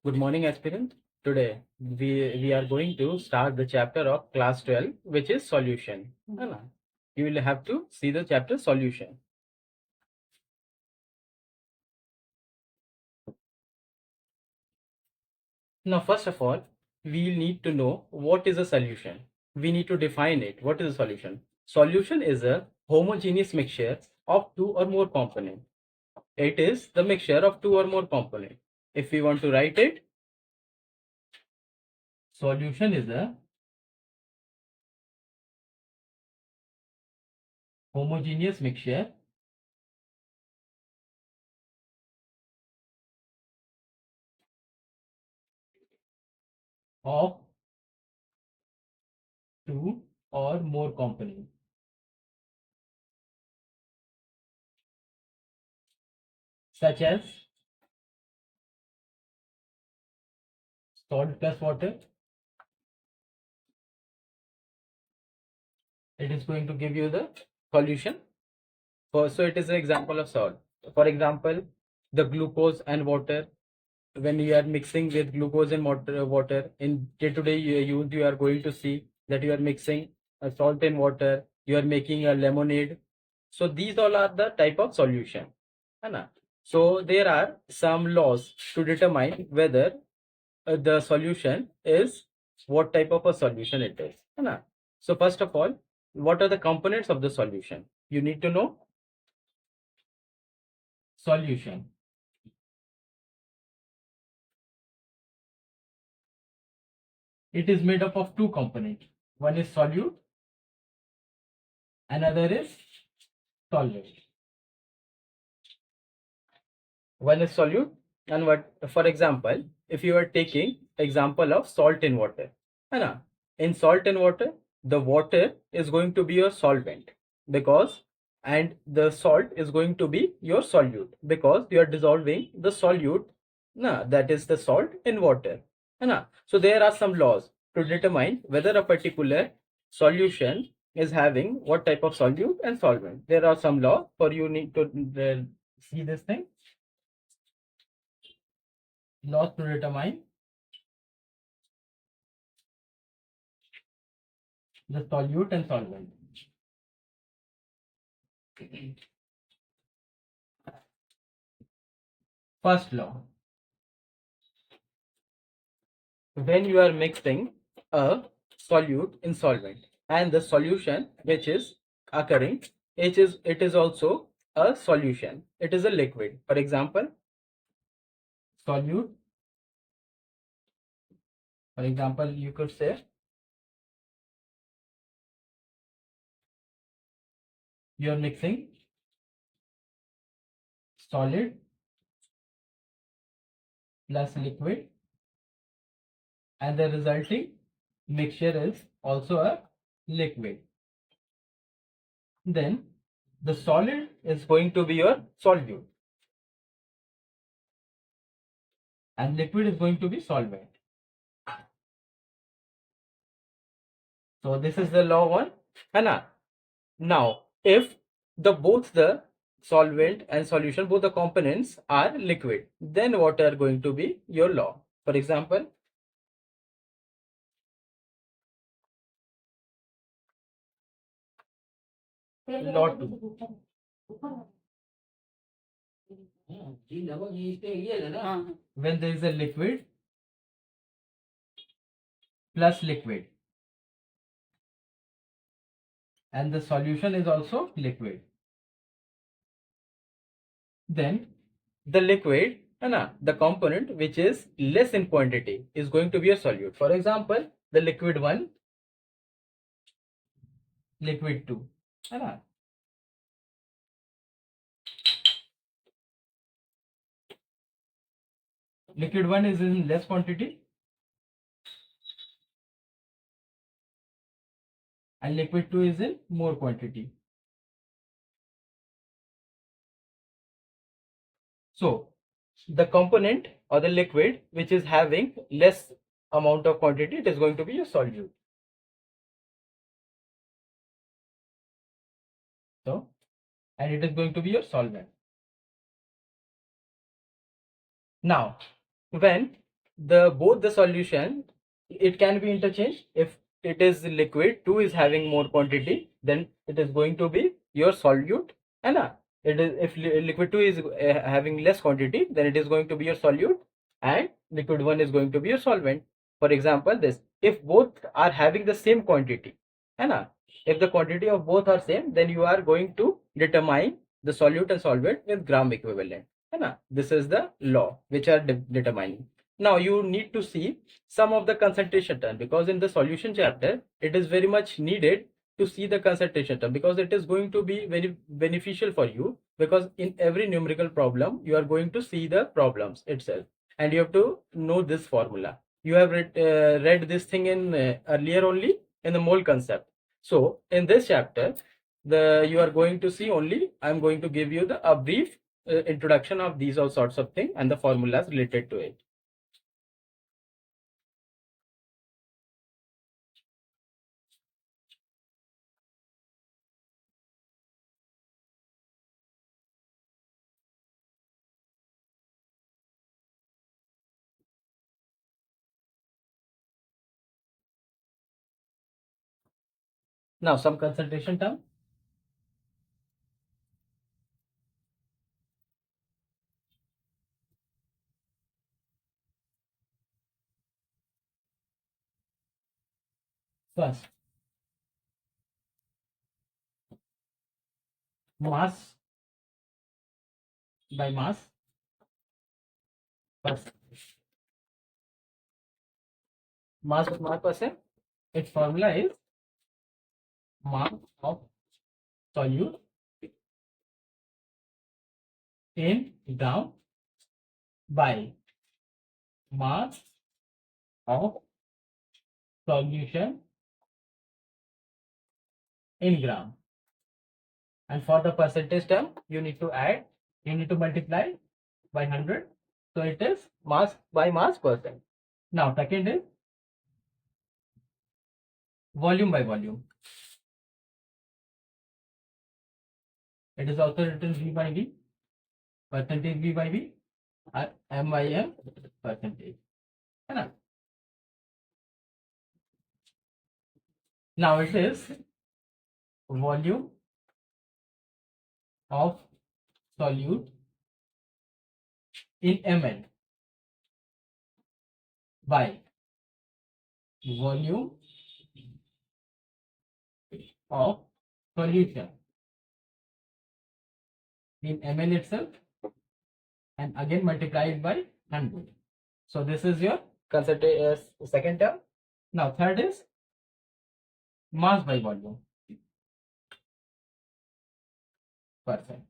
Good morning, aspirant. Today we are going to start the chapter of class 12, which is solution. है ना? You will have to see the chapter solution. Now, first of all, we need to know what is a solution. We need to define it. What is a solution? Solution is a homogeneous mixture of two or more components. It is the mixture of two or more components. If we want to write it, solution is a homogeneous mixture of two or more components, such as salt plus water. It is going to give you the solution. So it is an example of salt. For example, the glucose and water. When you are mixing with glucose and water in day-to-day use, you are going to see that you are mixing salt and water. You are making a lemonade. So these all are the type of solution. है ना? So there are some laws to determine whether the solution is what type of a solution it is. है ना? So first of all, what are the components of the solution? You need to know solution. It is made up of two components. One is solute, another is solvent. One is solute, and what, for example, if you are taking example of salt in water, है ना? In salt in water, the water is going to be your solvent because, and the salt is going to be your solute because you are dissolving the solute, na, that is the salt in water. है ना? So there are some laws to determine whether a particular solution is having what type of solute and solvent. There are some laws for you need to see this thing. Laws to determine the solute and solvent. First law. When you are mixing a solute in solvent and the solution which is occurring, it is also a solution. It is a liquid. For example, solute. For example, you could say you are mixing solid plus liquid, and the resulting mixture is also a liquid. Then the solid is going to be your solute and liquid is going to be solvent. So this is the law one. Anna. Now, if both the solvent and solution, both the components are liquid, then what are going to be your law? For example, law 2. When there is a liquid plus liquid and the solution is also liquid, then the liquid, the component which is less in quantity is going to be a solute. For example, the liquid 1, liquid 2. Liquid 1 is in less quantity and liquid 2 is in more quantity. So the component or the liquid which is having less amount of quantity, it is going to be a solute. So, and it is going to be your solvent. Now, when both the solution, it can be interchanged. If it is liquid 2 is having more quantity, then it is going to be your solute, and it is, if liquid 2 is having less quantity, then it is going to be your solute, and liquid 1 is going to be your solvent. For example, this, if both are having the same quantity, and if the quantity of both are same, then you are going to determine the solute and solvent with gram equivalent. This is the law which are determining. Now you need to see some of the concentration term, because in the solution chapter it is very much needed to see the concentration term, because it is going to be very beneficial for you, because in every numerical problem you are going to see the problems itself, and you have to know this formula. You have read this thing in earlier only in the mole concept. So in this chapter, you are going to see only, I'm going to give you a brief introduction of these all sorts of things and the formulas related to it. Now some concentration term. First, mass by mass. First, mass by mass percent. Its formula is mass of solute in gram by mass of solution in gram. And for the percentage term, you need to add, you need to multiply by 100. So it is mass by mass percent. Now second is volume by volume. It is also written V by V, percentage V by V, or M by M percentage. Now it is volume of solute in ml by volume of solution in ml itself, and again multiplied by 100. So this is your second term. Now third is mass by volume percent.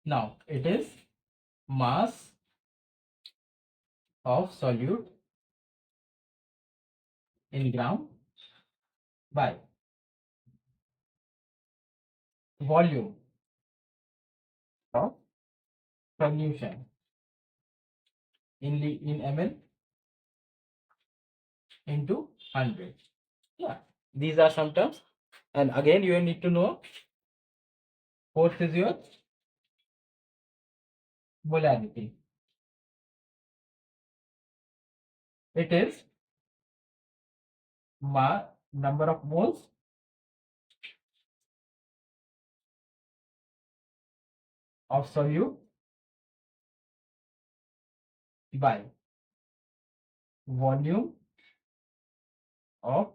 Now it is mass of solute in gram by volume of solution in ml into 100. Yeah, these are some terms. And again, you need to know fourth is your molarity. It is number of moles of solute by volume of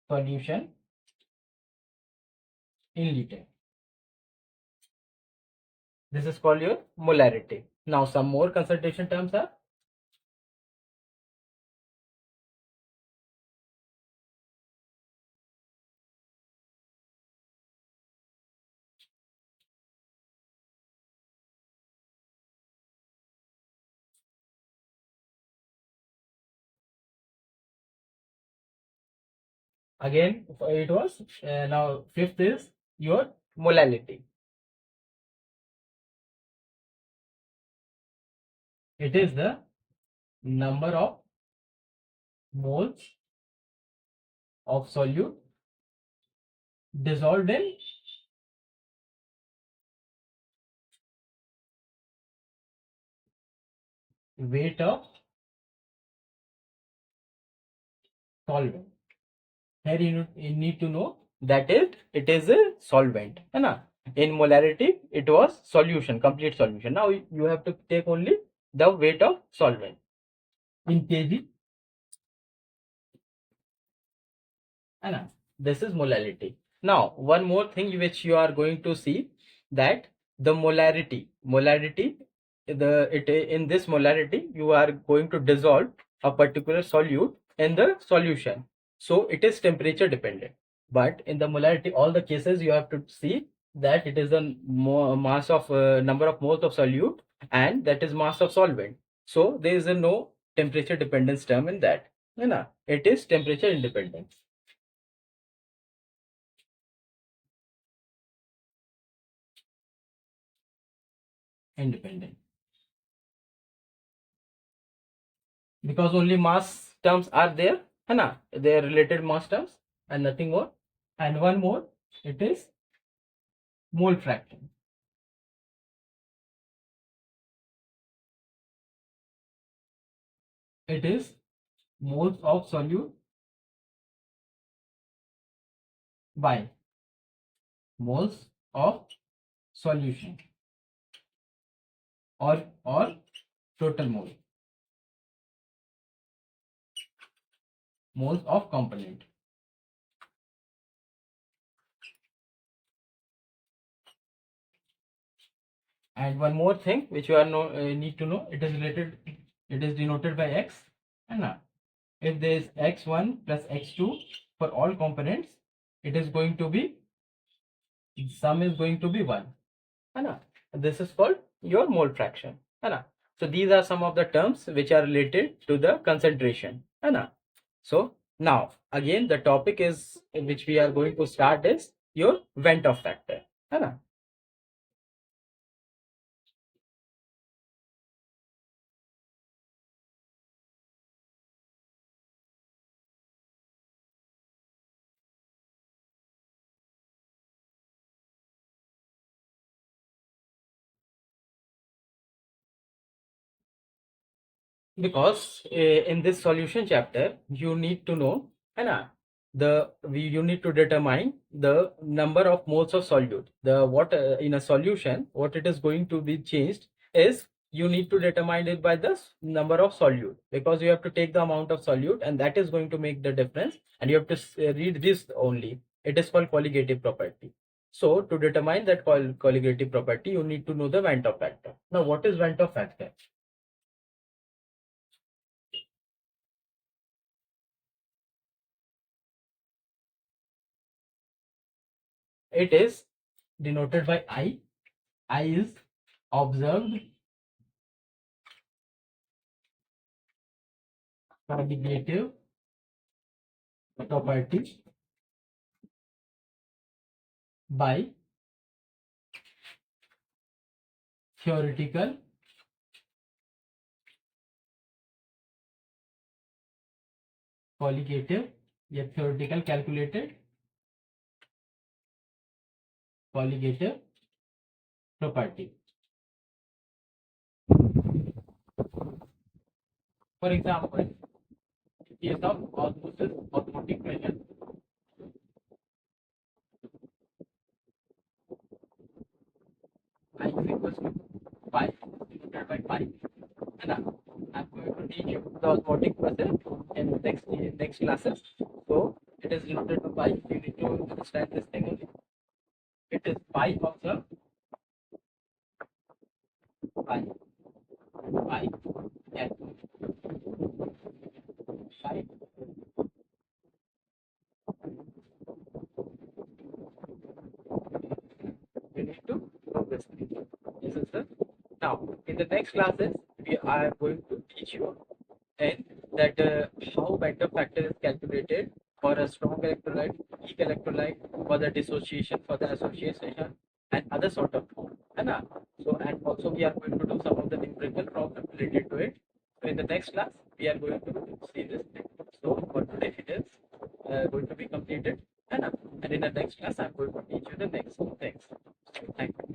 solution in liter. This is called your molarity. Now some more concentration terms are again it was now fifth is your molality. It is the number of moles of solute dissolved in weight of solvent. Here you need to know that it is a solvent, है ना? In molarity it was solution, complete solution. Now you have to take only the weight of solvent in kg, है ना? This is molality. Now one more thing which you are going to see, that the molarity, in this molarity you are going to dissolve a particular solute in the solution, so it is temperature dependent. But in the molarity, all the cases you have to see that it is the mass of number of moles of solute, and that is mass of solvent. So there is a no temperature dependence term in that, है ना? It is temperature independent. Because only mass terms are there, है ना? They are related mass terms and nothing more. And one more, it is mole fraction. It is moles of solute by moles of solution, or total moles of component. And one more thing which you are need to know, it is denoted by x, है ना? If there is x1 plus x2 for all components, it is going to be, sum is going to be 1, है ना? This is called your mole fraction, है ना? So these are some of the terms which are related to the concentration, है ना? So now again the topic is which we are going to start is your Vent of factor, है ना? Because in this solution chapter you need to know, है ना, you need to determine the number of moles of solute. The what in a solution, what it is going to be changed is you need to determine it by the number of solute, because you have to take the amount of solute and that is going to make the difference, and you have to read this only. It is called colligative property. So to determine that colligative property, you need to know the Vent of factor. Now what is Vent of factor? It is denoted by I. I is observed colligative property by theoretical colligative, या theoretical calculated colligative property. For example, in case of osmosis, osmotic pressure, I is equals to pi divided by pi. And I'm going to teach you the osmotic process in next classes. So it is denoted by pi. You need to understand this thing only. It is pi observed, pi, pi, and pi. You need to know this thing. Yes, sir. Now, in the next classes, we are going to teach you and that how Vector factor is calculated for a strong electrolyte, weak electrolyte, for the dissociation, for the association, and other sort of form. है So, and also we are going to do some of the empirical problems related to it. So, in the next class, we are going to see this thing. So, for today, it is going to be completed. And in the next class, I'm going to teach you the next things. Thank you.